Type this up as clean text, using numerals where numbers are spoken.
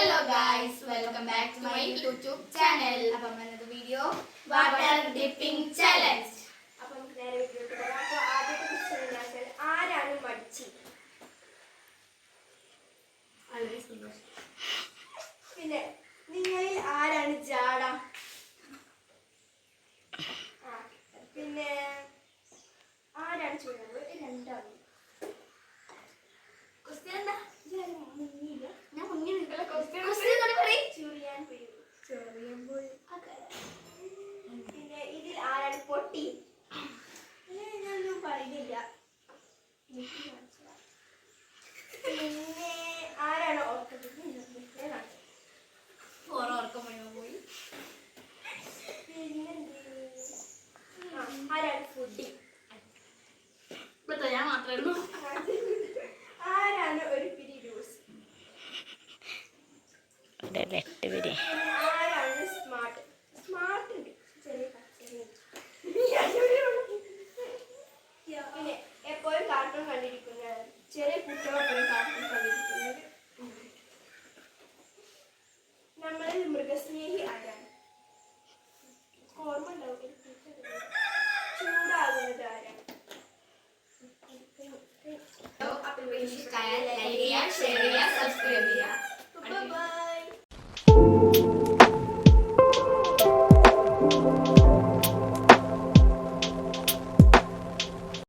Hello guys, welcome back to my YouTube channel. അപ്പം ഇന്നത്തെ video water dipping challenge. അപ്പം നമുക്ക് നേരെ വീഡിയോയിലോട്ട് പോകാം. അപ്പോൾ ആദ്യത്തെ ക്വസ്റ്റ്യൻ എന്താ വെച്ചാൽ ആരാണ് മടിച്ചി? പിന്നെ നിങ്ങളിൽ ആരാണ് ജാട? പിന്നെ ആരാണ് ചൂടുന്നത്? രണ്ടാളും. ക്വസ്റ്റ്യൻ എന്താ? ഞാൻ മുന്നിൽ നിൽക്കുന്ന ക്വസ്റ്റ്യൻ പിന്നെ ഇതിൽ ആരാണ് പൊട്ടി? ഞാനൊന്നും പറയുന്നില്ല. പിന്നെ ആരാണ് ഓർക്കുന്നത്? ഓർക്കം പോയി. പിന്നെ ആരാണ് ഫുഡി? ഞാൻ മാത്രമേ ഉള്ളൂ. ആരാണ് ഒരു പിരി ജ്യൂസ്? ആരാണ് സ്മാർട്ട്? സ്മാർട്ട് ഉണ്ട് ചെറിയ പിന്നെ എപ്പോഴും കാർട്ടൂൺ കണ്ടിരിക്കുന്നത് ചെറിയ കുട്ടികളെപ്പോഴും കാർട്ടൂൺ കണ്ടിരിക്കുന്നത്. നമ്മളിൽ മൃഗസ്നേഹി ആരാണ്?